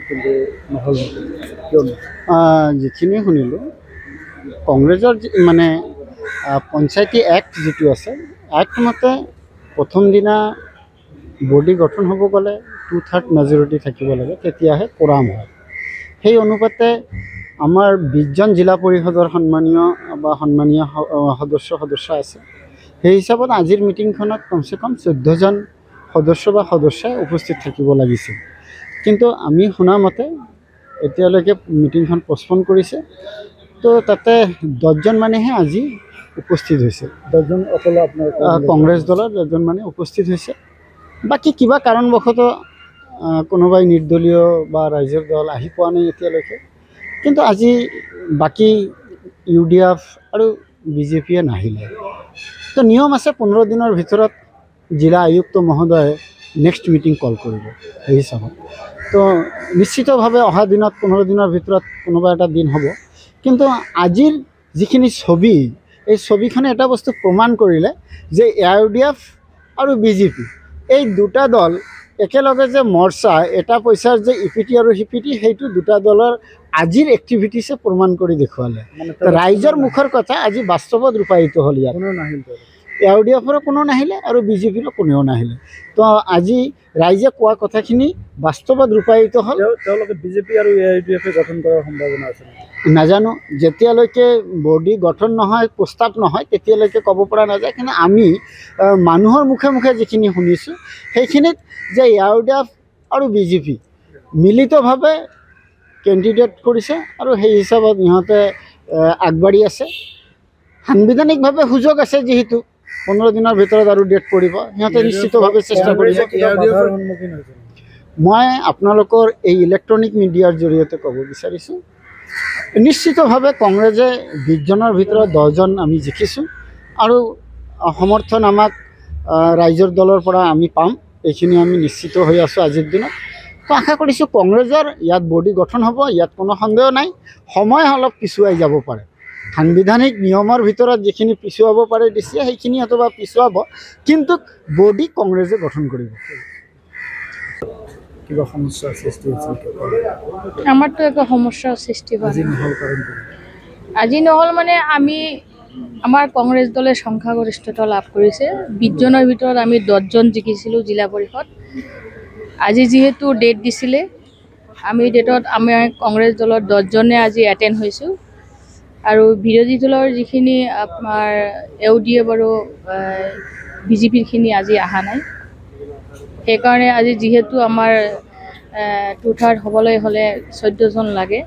কিন্তু নহ'ল কিয় যিখিনি শুনিলোঁ কংগ্ৰেছৰ মানে পঞ্চায়তী এক্ট যিটো আছে এক্ট মতে প্ৰথম দিনা বডি গঠন হ'ব গ'লে 2/3 মেজৰিটি থাকিব লাগে, তেতিয়াহে কোৰাম হয়। সেই অনুপাতে আমাৰ 20জন জিলা পৰিষদৰ সন্মানীয় সদস্য আছে। সেই হিচাপত আজিৰ মিটিংখনত কমচে কম 14জন সদস্যই উপস্থিত থাকিব লাগিছিল। কিন্তু আমি শুনা মতে এতিয়ালৈকে মিটিংখন পষ্টপন কৰিছে, তো তাতে 10জন মানেহে আজি উপস্থিত হৈছে। 10জন অকল আপোনাৰ কংগ্ৰেছ দলৰ 10জন মানে উপস্থিত হৈছে। বাকী কিবা কাৰণবশতঃ কোনোবাই নিৰ্দলীয় বা ৰাইজৰ দল আহি পোৱা নাই এতিয়ালৈকে। কিন্তু আজি বাকী UDF আৰু BJPয়ে নাহিলে। তো নিয়ম আছে 15 দিনৰ ভিতৰত জিলা আয়ুক্ত মহোদয়ে নেক্সট মিটিং কল কৰিব সেই হিচাপত। তো নিশ্চিতভাৱে অহা দিনত 15 দিনৰ ভিতৰত কোনোবা এটা দিন হ'ব। কিন্তু আজিৰ যিখিনি ছবি, এই ছবিখনে এটা বস্তু প্ৰমাণ কৰিলে যে UDF আৰু BJP এই দুটা দল একেলগে যে মৰ্চা এটা পইচাৰ যে ইপিটি আৰু সিপিটি, সেইটো দুটা দলৰ আজিৰ এক্টিভিটিছে প্ৰমাণ কৰি দেখুৱালে। ৰাইজৰ মুখৰ কথা আজি বাস্তৱত ৰূপায়িত হ'ল। ইয়াত UDFৰো কোনো নাহিলে আৰু BJPৰো কোনেও নাহিলে। তো আজি ৰাইজে কোৱা কথাখিনি বাস্তৱত ৰূপায়িত হ'ল। তেওঁলোকে BJP আৰু UDF গঠন কৰাৰ সম্ভাৱনা আছে নাজানো, যেতিয়ালৈকে বডি গঠন নহয়, প্ৰস্তাৱ নহয়, তেতিয়ালৈকে ক'ব পৰা নাযায়। কিন্তু আমি মানুহৰ মুখে মুখে যিখিনি শুনিছোঁ সেইখিনিত যে UDF আৰু BJP মিলিতভাৱে কেণ্ডিডেট কৰিছে আৰু সেই হিচাপত ইহঁতে আগবাঢ়ি আছে। সাংবিধানিকভাৱে সুযোগ আছে, যিহেতু 15 দিনৰ ভিতৰত আৰু ডেট পৰিব, সিহঁতে নিশ্চিতভাৱে চেষ্টা কৰিব। মই আপোনালোকৰ এই ইলেক্ট্ৰনিক মিডিয়াৰ জৰিয়তে ক'ব বিচাৰিছোঁ, নিশ্চিতভাৱে কংগ্ৰেছে 20জনৰ ভিতৰত 10জন আমি জিকিছোঁ আৰু সমৰ্থন আমাক ৰাইজৰ দলৰ পৰা আমি পাম, এইখিনি আমি নিশ্চিত হৈ আছোঁ আজিৰ দিনত। তো আশা কৰিছোঁ কংগ্ৰেছৰ ইয়াত বডি গঠন হ'ব, ইয়াত কোনো সন্দেহ নাই। সময় অলপ পিছুৱাই যাব পাৰে, সাংবিধানিক নিয়মৰ ভিতৰত যিখিনি পিছুৱাব পাৰে দিছে সেইখিনি অথবা পিছুৱাব, কিন্তু বডি কংগ্ৰেছে গঠন কৰিব। কিবা সমস্যাৰ সৃষ্টি হৈছে? আমাৰতো একো সমস্যাৰ সৃষ্টি হোৱা নাই। আজি নহ'ল মানে আমাৰ কংগ্ৰেছ দলে সংখ্যাগৰিষ্ঠতা লাভ কৰিছে। 20জনৰ ভিতৰত আমি 10জন জিকিছিলোঁ জিলা পৰিষদ। আজি যিহেতু ডেট দিছিলে, আমি ডেটত আমাৰ কংগ্ৰেছ দলৰ 10জনে আজি এটেণ্ড হৈছোঁ। আৰু বিৰোধী দলৰ যিখিনি আমাৰ UDF আৰু BJPৰখিনি আজি অহা নাই। সেইকাৰণে আজি যিহেতু আমাৰ 2/3 হ'বলৈ হ'লে 14জন লাগে,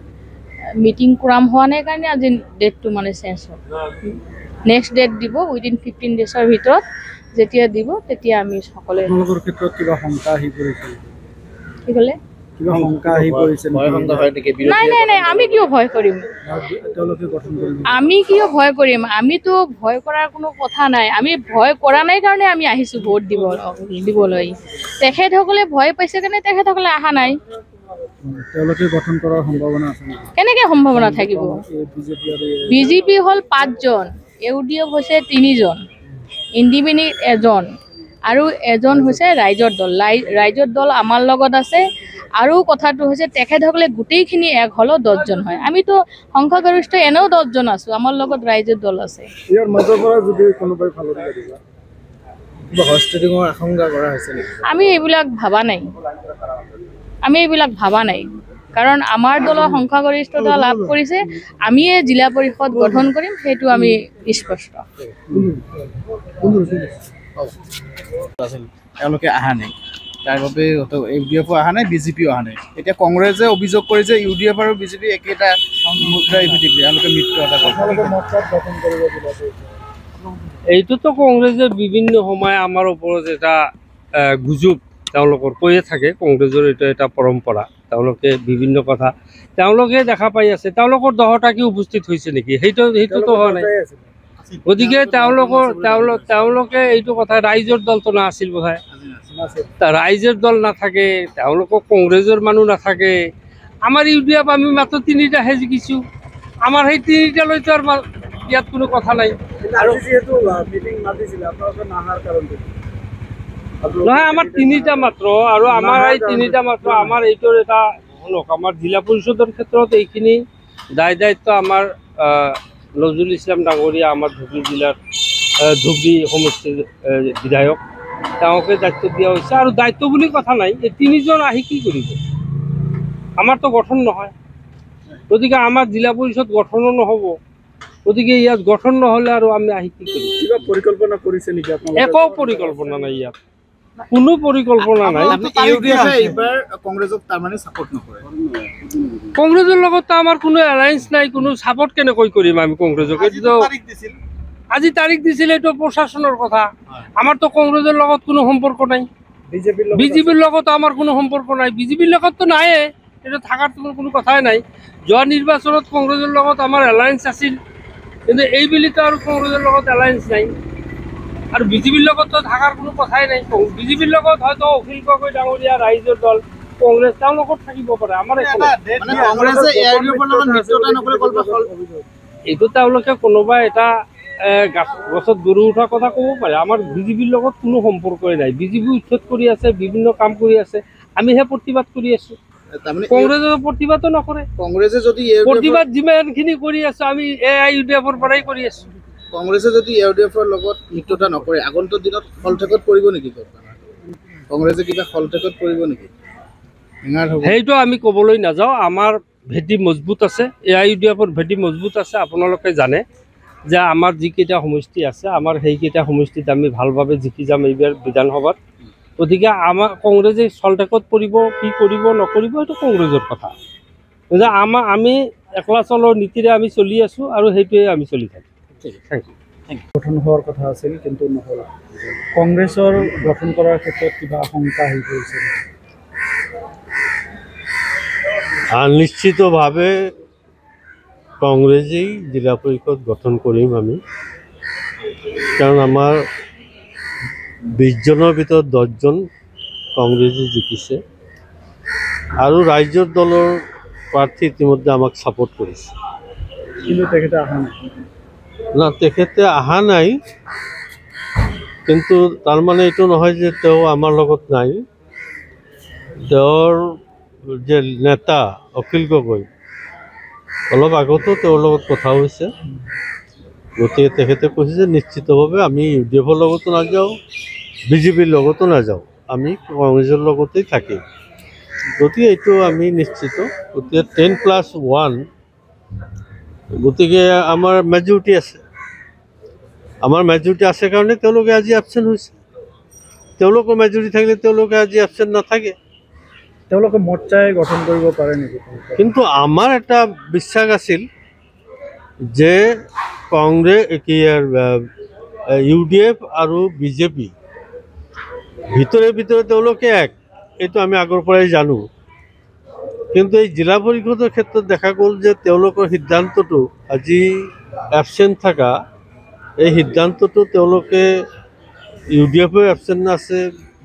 মিটিং কোৰাম হোৱা নাই কাৰণে আজি ডেটটো মানে চেঞ্জ হ'ল। নেক্সট ডেট দিব উইদিন 15 ডেজৰ ভিতৰত। যেতিয়া দিব তেতিয়া আমি সকলোৱে। আপোনালোকৰ ক্ষেত্ৰত কিবা শংকা আহি পৰিছে? কি ক'লে? কিবা শংকা আহি পৰিছে? নাই, আমি কিয় ভয় কৰিম? তেওঁলোকে গঠন কৰিব। আমি কিয় ভয় কৰিম? আমিতো ভয় কৰাৰ কোনো কথা নাই। আমি ভয় কৰা নাই কাৰণে আমি আহিছোঁ ভোট দিবলৈ। তেখেতসকলে ভয় পাইছে কাৰণে তেখেতসকলে অহা নাই। তেওঁলোকে গঠন কৰাৰ সম্ভাৱনা আছে নেকি? কেনেকৈ সম্ভাৱনা থাকিব? BJP হ'ল 5জন, UDF হৈছে 3জন, ইণ্ডিপেণ্ডেণ্ট 1জন আৰু 1জন হৈছে ৰাইজৰ দল। ৰাইজৰ দল আমাৰ লগত আছে। আৰু কথাটো হৈছে তেখেতসকলে গোটেইখিনি এক হ'লেও 10জন হয়। আমিতো সংখ্যাগৰিষ্ঠ এনেও 10জন আছোঁ, আমাৰ লগত ৰাইজৰ দল আছে। ইয়াৰ মাজৰ পৰা যদি কোনোবাই ফালৰি কাটিবা কিবা হস্টেলিঙৰ আশংকা কৰা হৈছে নেকি? আমি এইবিলাক ভাবা নাই। কাৰণ আমাৰ দলৰ সংখ্যাগৰিষ্ঠতা লাভ কৰিছে, আমিয়ে জিলা পৰিষদ গঠন কৰিম, সেইটো আমি স্পষ্ট। তেওঁলোকে অহা নাই, তাৰ বাবে UDFও অহা নাই, BJPও অহা নাই। এতিয়া কংগ্ৰেছে অভিযোগ কৰিছে UDF আৰু BJP একেটা মুদ্ৰাই পিঠিত তেওঁলোকে মিত্ৰ এটা এইটোতো কংগ্ৰেছে বিভিন্ন সময় আমাৰ ওপৰত এটা গুজব তেওঁলোকৰ কৈয়ে থাকে। কংগ্ৰেছৰ এইটো এটা পৰম্পৰা, তেওঁলোকে বিভিন্ন কথা তেওঁলোকে দেখা পাই আছে। তেওঁলোকৰ 10টা কি উপস্থিত হৈছে নেকি? সেইটোতো হোৱা নাই। গতিকে তেওঁলোকে এইটো কথা, ৰাইজৰ দলটো নাছিল বোধহয়। ৰাইজৰ দল নাথাকে, তেওঁলোকক কংগ্ৰেছৰ মানুহ নাথাকে। আমাৰ UDF আমি মাত্ৰ 3টাহে জিকিছোঁ। আমাৰ সেই 3টালৈতো আৰু ইয়াত কোনো কথা নাই। আৰু যিহেতু মিটিং মাতিছিলে, আপোনালোকে নাহাৰ কাৰণটো নহয়, আমাৰ 3টা মাত্ৰ, আৰু আমাৰ এই 3টা মাত্ৰ। আমাৰ এইটোৰ এটা শুনক আমাৰ জিলা পৰিষদৰ ক্ষেত্ৰত এইখিনি দায়িত্ব আমাৰ নজৰুল ইছলাম ডাঙৰীয়া আমাৰ ধুবুৰী জিলাৰ ধুবুৰী সমষ্টিৰ বিধায়ক, তেওঁকে দায়িত্ব দিয়া হৈছে। আৰু দায়িত্ব বুলি কথা নাই, এই তিনিজন আহি কি কৰিব? আমাৰতো গঠন নহয়, গতিকে আমাৰ জিলা পৰিষদ গঠনো নহ'ব। গতিকে ইয়াত গঠন নহ'লে আৰু আমি আহি কি কৰিম? কিবা পৰিকল্পনা কৰিছে নেকি আপোনালোকে? একো পৰিকল্পনা নাই, ইয়াত কোনো পৰিকল্পনা নাই। এইবাৰ কংগ্ৰেছক তাৰমানে ছাপোৰ্ট নকৰে। কংগ্ৰেছৰ লগত আমাৰ কোনো এলায়েন্স নাই, কোনো ছাপোৰ্ট কেনেকৈ কৰিম আমি কংগ্ৰেছক? এইটোতো আজি তাৰিখ দিছিল, এইটো প্ৰশাসনৰ কথা। আমাৰতো কংগ্ৰেছৰ লগত কোনো সম্পৰ্ক নাই, বিজেপিৰ লগত আমাৰ কোনো সম্পৰ্ক নাই। বিজেপিৰ লগততো নাইয়ে, এইটো থকাৰ কোনো কথাই নাই। যোৱা নিৰ্বাচনত কংগ্ৰেছৰ লগত আমাৰ এলায়েন্স আছিল, কিন্তু এইবেলিতো আৰু কংগ্ৰেছৰ লগত এলায়েন্স নাই। আৰু বিজেপিৰ লগততো থকাৰ কোনো কথাই নাই। বিজেপিৰ লগত হয়তো অখিল গগৈ ডাঙৰীয়া ৰাইজৰ দল কংগ্ৰেছ তেওঁৰ লগত থাকিব পাৰে, আমাৰ একো নাই। এইটো তেওঁলোকে কোনোবা এটা গছত গৰু উঠাৰ কথা ক'ব পাৰে। আমাৰ বিজেপিৰ লগত কোনো সম্পৰ্কই নাই। বিজেপি উচ্ছেদ কৰি আছে, বিভিন্ন কাম কৰি আছে, আমিহে প্ৰতিবাদ কৰি আছো। কংগ্ৰেছৰ প্ৰতিবাদো নকৰে। কংগ্ৰেছে যদি প্ৰতিবাদ যিমানখিনি কৰি আছো আমি AIUDFৰ পৰাই কৰি আছো। কংগ্ৰেছে যদি ইউডিএফৰ লগত মিত্ৰতা নকৰে, আগন্তুক দিনত ফলঠেকত পৰিব নেকি? কংগ্ৰেছে কিবা ফলঠেকত পৰিব নেকি? সেইটো আমি ক'বলৈ নাযাওঁ। আমাৰ ভেটি মজবুত আছে, AIUDFৰ ভেটি মজবুত আছে। আপোনালোকে জানে যে আমাৰ যিকেইটা সমষ্টি আছে, আমাৰ সেইকেইটা সমষ্টিত আমি ভালভাৱে জিকি যাম এইবাৰ বিধানসভাত। গতিকে আমাৰ কংগ্ৰেছে চলঠেকত পৰিব, কি কৰিব নকৰিব সেইটো কংগ্ৰেছৰ কথা। কিন্তু আমি একলা চলৰ নীতিৰে আমি চলি আছোঁ, আৰু সেইটোৱে আমি চলি থাকিম। Thank you. গঠন হোৱাৰ কথা আছিল কিন্তু নহ'ল। কংগ্ৰেছৰ গঠন কৰাৰ ক্ষেত্ৰত কিবা শংকা আহি পৰিছে? নিশ্চিতভাৱে কংগ্ৰেছেই জিলা পৰিষদ গঠন কৰিম আমি, কাৰণ আমাৰ 20 জনৰ ভিতৰত 10 জন কংগ্ৰেছে জিকিছে, আৰু ৰাইজৰ দলৰ প্ৰাৰ্থী ইতিমধ্যে আমাক ছাপোৰ্ট কৰিছে। কিন্তু তেখেতে অহা নাই। না, তেখেতে অহা নাই, কিন্তু তাৰমানে এইটো নহয় যে তেওঁ আমাৰ লগত নাই। তেওঁৰ যে নেতা অখিল গগৈ, অলপ আগতো তেওঁৰ লগত কথা হৈছে। গতিকে তেখেতে কৈছে যে নিশ্চিতভাৱে আমি UDFৰ লগতো নাযাওঁ, বিজেপিৰ লগতো নাযাওঁ, আমি কংগ্ৰেছৰ লগতেই থাকিম। গতিকে এইটো আমি নিশ্চিত। গতিকে 10+1, গতিকে আমাৰ মেজৰিটি আছে। আমাৰ মেজৰিটি আছে কাৰণে তেওঁলোকে আজি এবচেণ্ট হৈছে। তেওঁলোকৰ মেজৰিটি থাকিলে তেওঁলোকে আজি এবচেণ্ট নাথাকে। তেওঁলোকে মৰ্চাই গঠন কৰিব পাৰে নেকি? কিন্তু আমাৰ এটা বিশ্বাস আছিল যে কংগ্ৰেছ UDF আৰু বিজেপি ভিতৰে তেওঁলোকে এইটো আমি আগৰ পৰাই জানো। কিন্তু এই জিলা পৰিষদৰ ক্ষেত্ৰত দেখা গ'ল যে তেওঁলোকৰ সিদ্ধান্তটো আজি এবচেণ্ট থকা, এই সিদ্ধান্তটো তেওঁলোকে UDFও এবচেণ্ট আছে,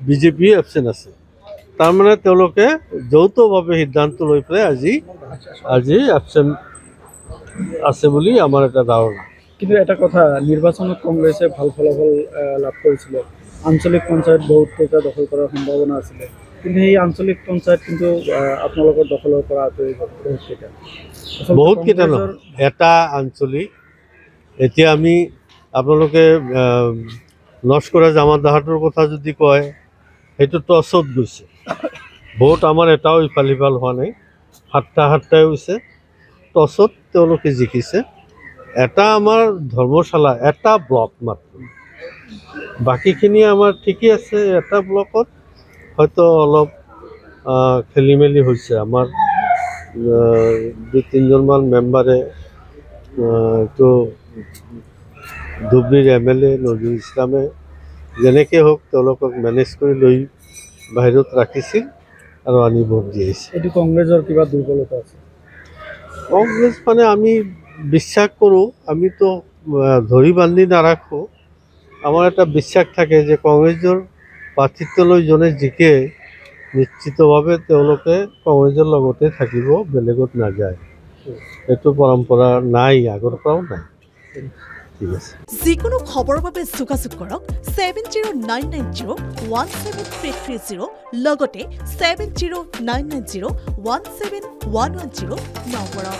বিজেপিও এবচেণ্ট আছে। তাৰমানে তেওঁলোকে যৌথভাৱে সিদ্ধান্ত লৈ পেলাই আজি এবচেণ্ট আছে বুলি আমাৰ এটা ধাৰণা। কিন্তু এটা কথা, নিৰ্বাচনত কংগ্ৰেছে ভাল ফলাফল লাভ কৰিছিলে। আঞ্চলিক পঞ্চায়ত বহুতকেইটা দখল কৰাৰ সম্ভাৱনা আছিলে, কিন্তু সেই আঞ্চলিক পঞ্চায়ত কিন্তু আপোনালোকৰ দখলৰ পৰা আঁতৰি গ'ল বহুতকেইটা নহয়, এটা আঞ্চলিক। এতিয়া আমি আপোনালোকে নস্কৰা জামাতদাহাটোৰ কথা যদি কয়, সেইটো টছত গৈছে। ভোট আমাৰ এটাও ইফাল সিফাল হোৱা নাই, 7টাই হৈছে। টছত তেওঁলোকে জিকিছে। এটা আমাৰ ধৰ্মশালা, এটা ব্লক মাত্ৰ, বাকীখিনি আমাৰ ঠিকেই আছে। এটা ব্লকত হয়তো অলপ খেলি মেলি হৈছে। আমাৰ 2-3জনমান মেম্বাৰে এইটো ধুবুৰীৰ MLA নজৰুল ইছলামে যেনেকৈ হওক তেওঁলোকক মেনেজ কৰি লৈ বাহিৰত ৰাখিছিল আৰু আনি ভোট দি আহিছে। এইটো কংগ্ৰেছৰ কিবা দুৰ্বলতা আছে? কংগ্ৰেছ মানে আমি বিশ্বাস কৰোঁ, আমিতো ধৰি বান্ধি নাৰাখোঁ। আমাৰ এটা বিশ্বাস থাকে যে কংগ্ৰেছৰ প্ৰাৰ্থিত্বলৈ যোনে জিকে নিশ্চিতভাৱে তেওঁলোকে কংগ্ৰেছৰ লগতে থাকিব, বেলেগত নাযায়। এইটো পৰম্পৰা নাই, আগৰ পৰাও নাই। ঠিক আছে। যিকোনো খবৰৰ বাবে যোগাযোগ কৰক 7099017330 লগতে 7099017110 নম্বৰত।